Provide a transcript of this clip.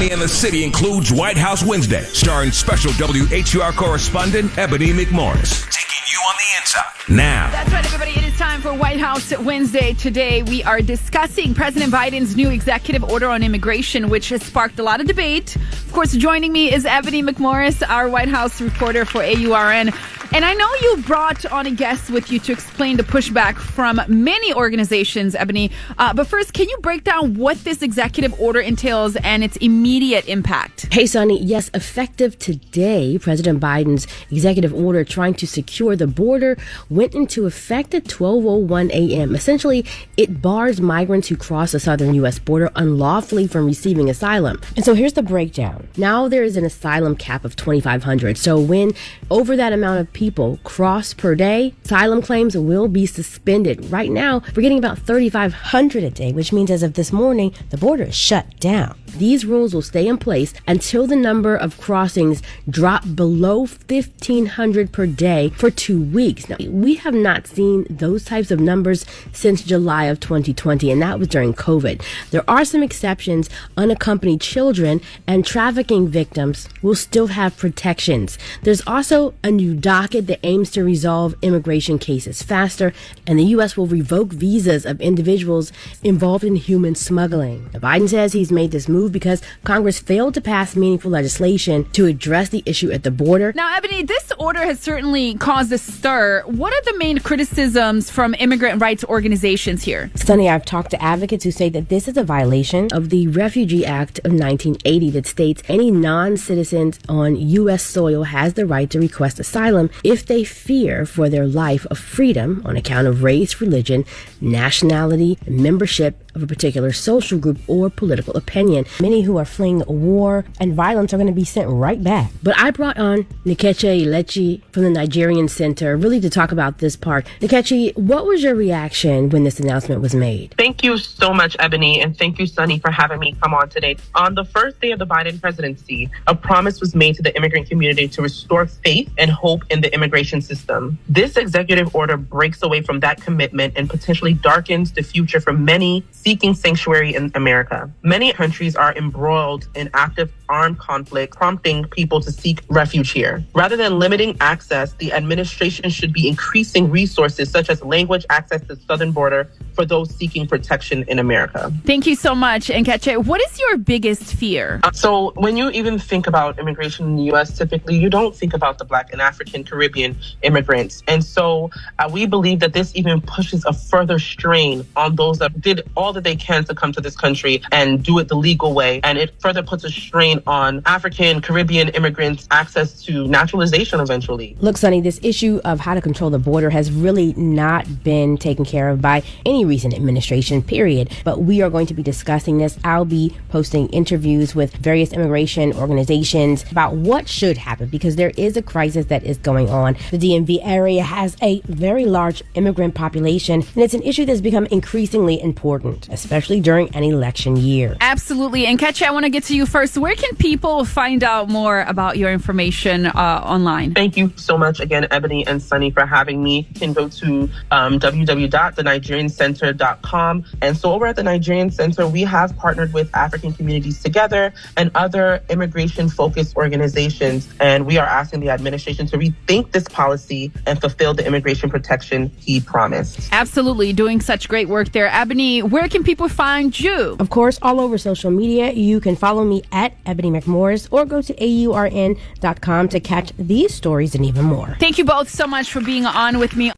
Sunny in the City includes White House Wednesday, starring special WHUR correspondent Ebony McMorris. Taking you on the inside now. That's right, everybody. It is time for White House Wednesday. Today, we are discussing President Biden's new executive order on immigration, which has sparked a lot of debate. Of course, joining me is Ebony McMorris, our White House reporter for AURN. And I know you brought on a guest with you to explain the pushback from many organizations, Ebony. But first, can you break down what this executive order entails and its immediate impact? Hey, Sonny. Yes, effective today, President Biden's executive order trying to secure the border went into effect at 12:01 a.m. Essentially, it bars migrants who cross the southern U.S. border unlawfully from receiving asylum. And so here's the breakdown. Now there is an asylum cap of 2,500. So when over that amount of people cross per day, asylum claims will be suspended. Right now, we're getting about 3,500 a day, which means as of this morning, the border is shut down. These rules will stay in place until the number of crossings drop below 1,500 per day for 2 weeks. Now, we have not seen those types of numbers since July of 2020, and that was during COVID. There are some exceptions. Unaccompanied children and trafficking victims will still have protections. There's also a new docket that aims to resolve immigration cases faster, and the U.S. will revoke visas of individuals involved in human smuggling. Now, Biden says he's made this move because Congress failed to pass meaningful legislation to address the issue at the border. Now, Ebony, this order has certainly caused a stir. What are the main criticisms from immigrant rights organizations here? Sonny, I've talked to advocates who say that this is a violation of the Refugee Act of 1980 that states any non-citizen on U.S. soil has the right to request asylum if they fear for their life of freedom on account of race, religion, nationality, membership of a particular social group or political opinion. Many who are fleeing war and violence are going to be sent right back. But I brought on Nkechi Ilechie from the Nigerian Center really to talk about this part. Nkechi, what was your reaction when this announcement was made? Thank you so much, Ebony, and thank you, Sonny, for having me come on today. On the first day of the Biden presidency, a promise was made to the immigrant community to restore faith and hope in the immigration system. This executive order breaks away from that commitment and potentially darkens the future for many seeking sanctuary in America. Many countries are embroiled in active armed conflict, prompting people to seek refuge here. Rather than limiting access, the administration should be increasing resources such as language access to the southern border for those seeking protection in America. Thank you so much, Nkechi. What is your biggest fear? So when you even think about immigration in the U.S., typically you don't think about the Black and African Caribbean immigrants. And so we believe that this even pushes a further strain on those that did all that they can to come to this country and do it the legal way. And it further puts a strain on African Caribbean immigrants' access to naturalization eventually. Look, Sonny, this issue of how to control the border has really not been taken care of by any recent administration, period. But we are going to be discussing this. I'll be posting interviews with various immigration organizations about what should happen because there is a crisis that is going on. The DMV area has a very large immigrant population, and it's an issue that's become increasingly important, especially during an election year. Absolutely. And Nkechi, I want to get to you first. Where can people find out more about your information online? Thank you so much again, Ebony and Sonny, for having me. You can go to www.thenigeriancenter.com. And so over at the Nigerian Center, we have partnered with African Communities Together and other immigration-focused organizations. And we are asking the administration to rethink this policy and fulfill the immigration protection he promised. Absolutely. Doing such great work there. Ebony, where can people find you? Of course, all over social media. You can follow me at Ebony McMorris or go to AURN.com to catch these stories and even more. Thank you both so much for being on with me.